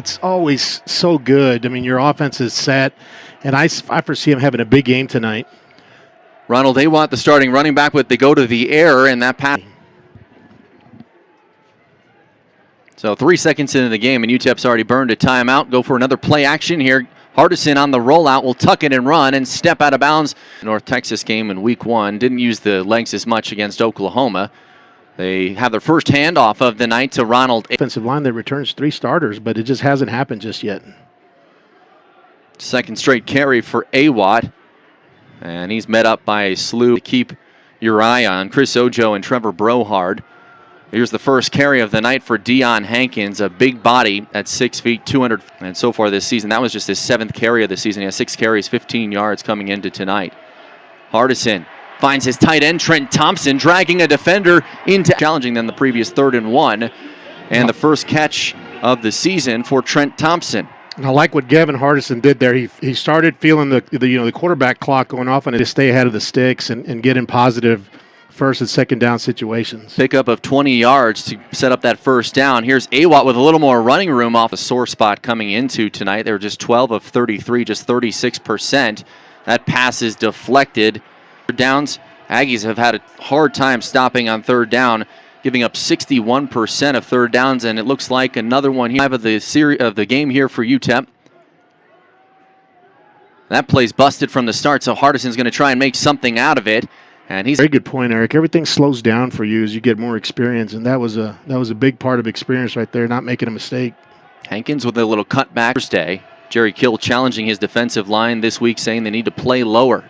It's always so good. I mean, your offense is set, and I foresee him having a big game tonight. Ronald Awatt, the starting running back, but they go to the air, and that pass. So 3 seconds into the game, and UTEP's already burned a timeout. Go for another play action here. Hardison on the rollout will tuck it and run and step out of bounds. North Texas game in week 1. Didn't use the legs as much against Oklahoma. They have their first handoff of the night to Ronald. Offensive line that returns 3 starters, but it just hasn't happened just yet. Second straight carry for Awatt. And he's met up by a slew to keep your eye on. Chris Ojo and Trevor Brohard. Here's the first carry of the night for Dion Hankins, a big body at 6 feet, 200. And so far this season, that was just his 7th carry of the season. He has 6 carries, 15 yards coming into tonight. Hardison finds his tight end, Trent Thompson, dragging a defender into challenging them the previous 3rd and 1. And the first catch of the season for Trent Thompson. And I like what Gavin Hardison did there. He started feeling the quarterback clock going off and to stay ahead of the sticks and get in positive first and second down situations. Pickup of 20 yards to set up that first down. Here's Awatt with a little more running room off a sore spot coming into tonight. They were just 12 of 33, just 36%. That pass is deflected. Downs, Aggies have had a hard time stopping on 3rd down, giving up 61% of 3rd downs, and it looks like another one here of the game here for UTEP. That play's busted from the start, so Hardison's going to try and make something out of it. And he's very good point, Eric. Everything slows down for you as you get more experience, and that was a big part of experience right there, not making a mistake. Hankins with a little cutback Thursday. Jerry Kill challenging his defensive line this week, saying they need to play lower.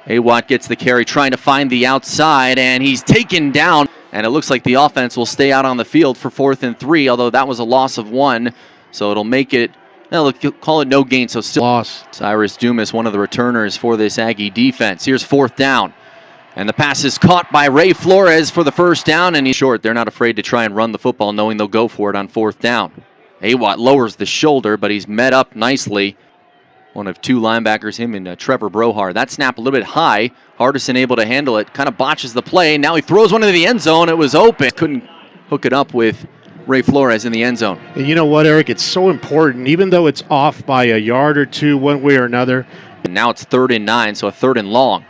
Awatt gets the carry, trying to find the outside, and he's taken down. And it looks like the offense will stay out on the field for 4th and 3, although that was a loss of 1, so it'll make it. They'll call it no gain, so still loss. Cyrus Dumas, one of the returners for this Aggie defense. Here's 4th down. And the pass is caught by Ray Flores for the first down, and he's short. They're not afraid to try and run the football, knowing they'll go for it on 4th down. Awatt lowers the shoulder, but he's met up nicely. One of 2 linebackers, him and Trevor Brohard. That snap a little bit high. Hardison able to handle it. Kind of botches the play. Now he throws one into the end zone. It was open. Couldn't hook it up with Ray Flores in the end zone. And you know what, Eric? It's so important, even though it's off by a yard or 2 one way or another. And now it's 3rd and 9, so a 3rd and long.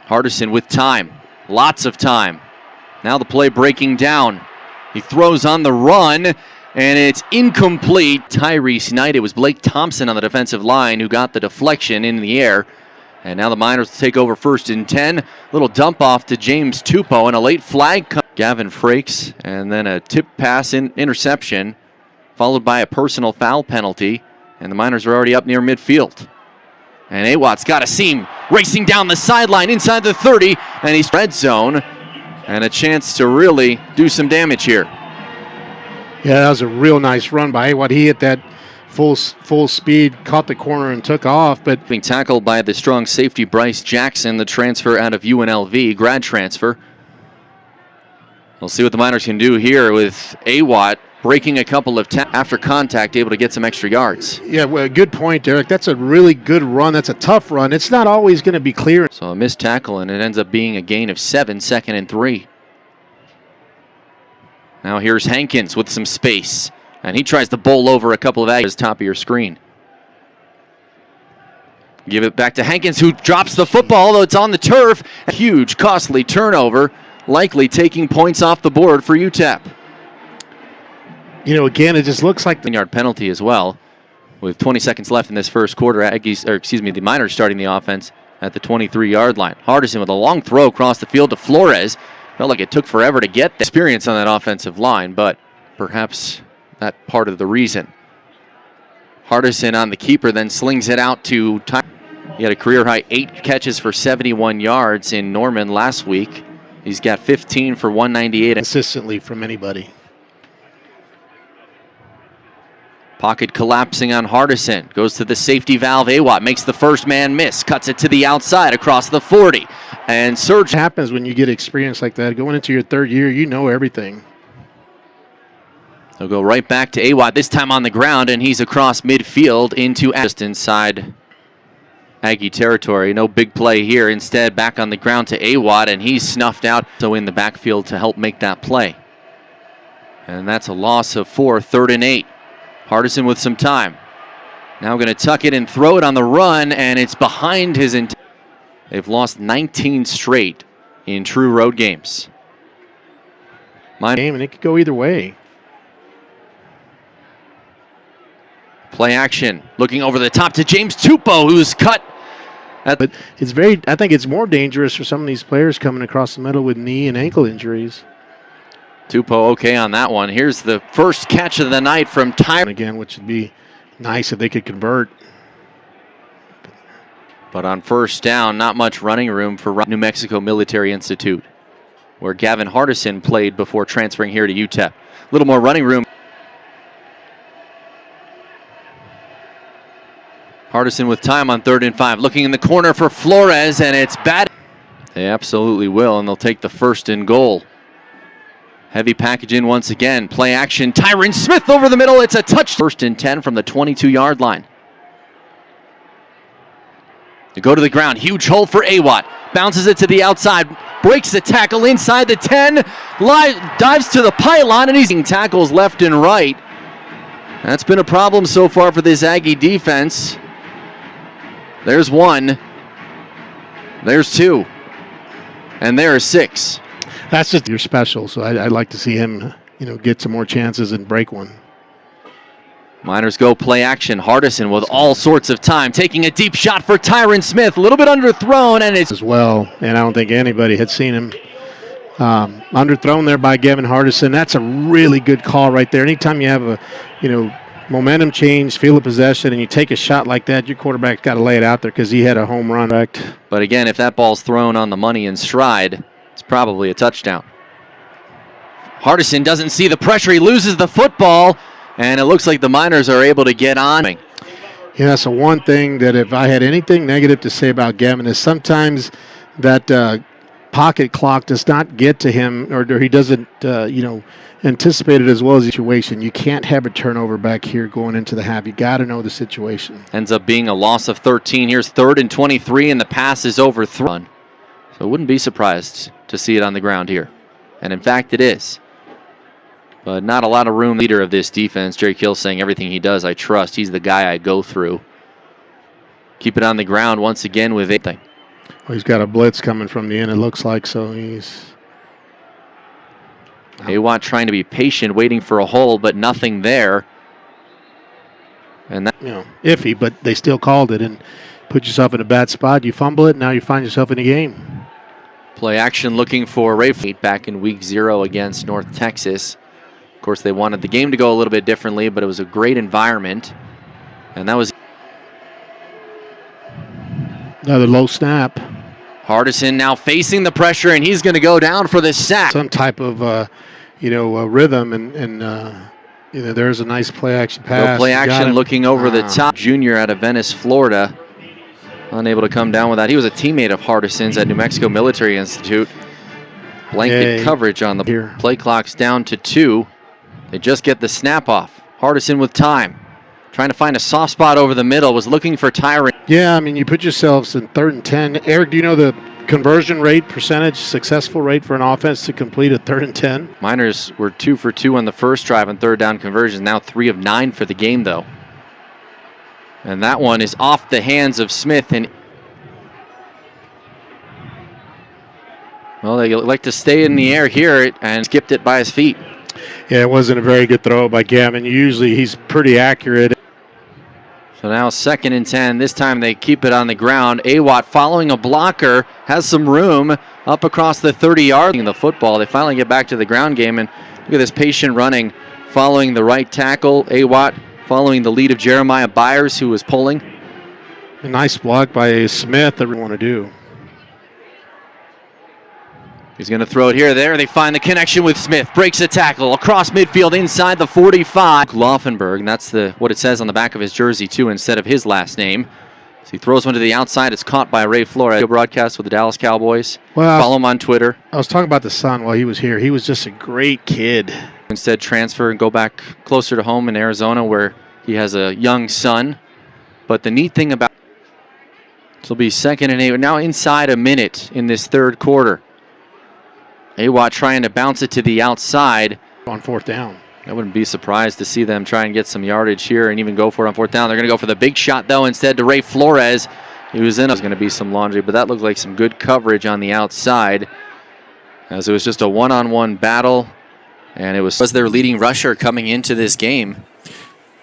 Hardison with time. Lots of time. Now the play breaking down. He throws on the run, and it's incomplete. Tyrese Knight. It was Blake Thompson on the defensive line who got the deflection in the air. And now the Miners take over 1st and 10. Little dump off to James Tupou and a late flag. Gavin Frakes, and then a tip pass interception, followed by a personal foul penalty. And the Miners are already up near midfield. And Awatt's got a seam racing down the sideline inside the 30, and he's red zone. And a chance to really do some damage here. Yeah, that was a real nice run by Awatt. He hit that full speed, caught the corner, and took off. But being tackled by the strong safety Bryce Jackson, the transfer out of UNLV, grad transfer. We'll see what the Miners can do here with Awatt breaking a couple of after contact, able to get some extra yards. Yeah, well, good point, Derek. That's a really good run. That's a tough run. It's not always going to be clear. So a missed tackle, and it ends up being a gain of 7, 2nd and 3. Now here's Hankins with some space, and he tries to bowl over a couple of Aggies top of your screen. Give it back to Hankins, who drops the football, although it's on the turf. A huge, costly turnover, likely taking points off the board for UTEP. You know, again, it just looks like the 10-yard penalty as well. With 20 seconds left in this first quarter, the Miners starting the offense at the 23-yard line. Hardison with a long throw across the field to Flores. Felt like it took forever to get the experience on that offensive line, but perhaps that part of the reason. Hardison on the keeper, then slings it out to Ty. He had a career-high 8 catches for 71 yards in Norman last week. He's got 15 for 198. Consistently from anybody. Pocket collapsing on Hardison. Goes to the safety valve. Awatt makes the first man miss. Cuts it to the outside across the 40. And Surge happens when you get experience like that. Going into your 3rd year, you know everything. They'll go right back to Awatt, this time on the ground, and he's across midfield into just inside Aggie territory. No big play here. Instead, back on the ground to Awatt, and he's snuffed out. So in the backfield to help make that play. And that's a loss of 4, 3rd and 8. Hardison with some time. Now going to tuck it and throw it on the run, and it's behind his intent. They've lost 19 straight in true road games. Game, and it could go either way. Play action, looking over the top to James Tupou, who's cut. But it's I think it's more dangerous for some of these players coming across the middle with knee and ankle injuries. Tupou okay on that one. Here's the first catch of the night from Tyron. Again, which would be nice if they could convert. But on first down, not much running room for New Mexico Military Institute, where Gavin Hardison played before transferring here to UTEP. A little more running room. Hardison with time on 3rd and 5, looking in the corner for Flores, and it's bad. They absolutely will, and they'll take the 1st and goal. Heavy package in once again. Play action. Tyron Smith over the middle. It's a touch. 1st and 10 from the 22-yard line. To go to the ground. Huge hole for Awatt. Bounces it to the outside. Breaks the tackle inside the 10. Dives to the pylon, and he's tackles left and right. That's been a problem so far for this Aggie defense. There's 1. There's 2. And there are 6. That's just your special, so I'd like to see him, get some more chances and break one. Miners go play action. Hardison with all sorts of time, taking a deep shot for Tyron Smith. A little bit underthrown, and it's as well. And I don't think anybody had seen him underthrown there by Gavin Hardison. That's a really good call right there. Anytime you have a, momentum change, field of possession, and you take a shot like that, your quarterback's got to lay it out there because he had a home run. But again, if that ball's thrown on the money in stride, it's probably a touchdown. Hardison doesn't see the pressure. He loses the football, and it looks like the Miners are able to get on. Yeah, that's the one thing that if I had anything negative to say about Gavin is sometimes that pocket clock does not get to him, or he doesn't, anticipate it as well as the situation. You can't have a turnover back here going into the half. You got to know the situation. Ends up being a loss of 13. Here's 3rd and 23, and the pass is overthrown. So I wouldn't be surprised to see it on the ground here. And in fact, it is. But not a lot of room. Leader of this defense, Jerry Kill, saying everything he does, I trust. He's the guy I go through. Keep it on the ground once again with anything. Well, he's got a blitz coming from the end, it looks like, so he's... Awatt trying to be patient, waiting for a hole, but nothing there. And that, iffy, but they still called it and put yourself in a bad spot. You fumble it, now you find yourself in a game. Play action looking for Ray back in week 0 against North Texas. Of course, they wanted the game to go a little bit differently, but it was a great environment. And that was another low snap. Hardison now facing the pressure, and he's going to go down for the sack. Some type of, rhythm, and there's a nice play action pass. No play action looking over the top. Junior out of Venice, Florida. Unable to come down with that. He was a teammate of Hardison's at New Mexico Military Institute. Blanket coverage on the play clock's down to 2. They just get the snap off. Hardison with time. Trying to find a soft spot over the middle. Was looking for Tyron. Yeah, you put yourselves in 3rd and 10. Eric, do you know the conversion rate, percentage, successful rate for an offense to complete a 3rd and 10? Miners were 2 for 2 on the first drive on 3rd down conversions. Now 3 of 9 for the game, though. And that one is off the hands of Smith. And well, they like to stay in the air here and skipped it by his feet. Yeah, it wasn't a very good throw by Gavin. Usually he's pretty accurate. So now 2nd and 10. This time they keep it on the ground. Awatt following a blocker, has some room up across the 30-yard line. The football, they finally get back to the ground game, and look at this patient running, following the right tackle. Awatt following the lead of Jeremiah Byers, who was pulling. A nice block by Smith that we want to do. He's going to throw it here, there. They find the connection with Smith. Breaks a tackle across midfield inside the 45. Laufenberg, and that's what it says on the back of his jersey, too, instead of his last name. So he throws one to the outside. It's caught by Ray Flores. Broadcast with the Dallas Cowboys. Well, follow him on Twitter. I was talking about the son while he was here. He was just a great kid. Instead, transfer and go back closer to home in Arizona, where he has a young son. But the neat thing about this will be 2nd and 8. We're now inside a minute in this 3rd quarter. Awatt trying to bounce it to the outside. on fourth down. I wouldn't be surprised to see them try and get some yardage here and even go for it on fourth down. They're going to go for the big shot, though, instead to Ray Flores. He was in. It was going to be some laundry, but that looked like some good coverage on the outside, as it was just a one-on-one battle, and it was their leading rusher coming into this game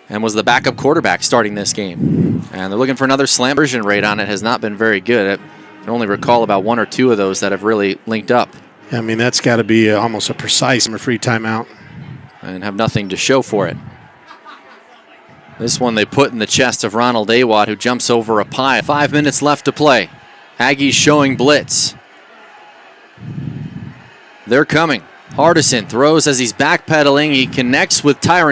and was the backup quarterback starting this game. And they're looking for another slam. Conversion rate on it has not been very good. I can only recall about one or two of those that have really linked up. I mean, that's got to be almost a precise free timeout. And have nothing to show for it. This one they put in the chest of Ronald Awad, who jumps over a pile. 5 minutes left to play. Aggies showing blitz. They're coming. Hardison throws as he's backpedaling. He connects with Tyron.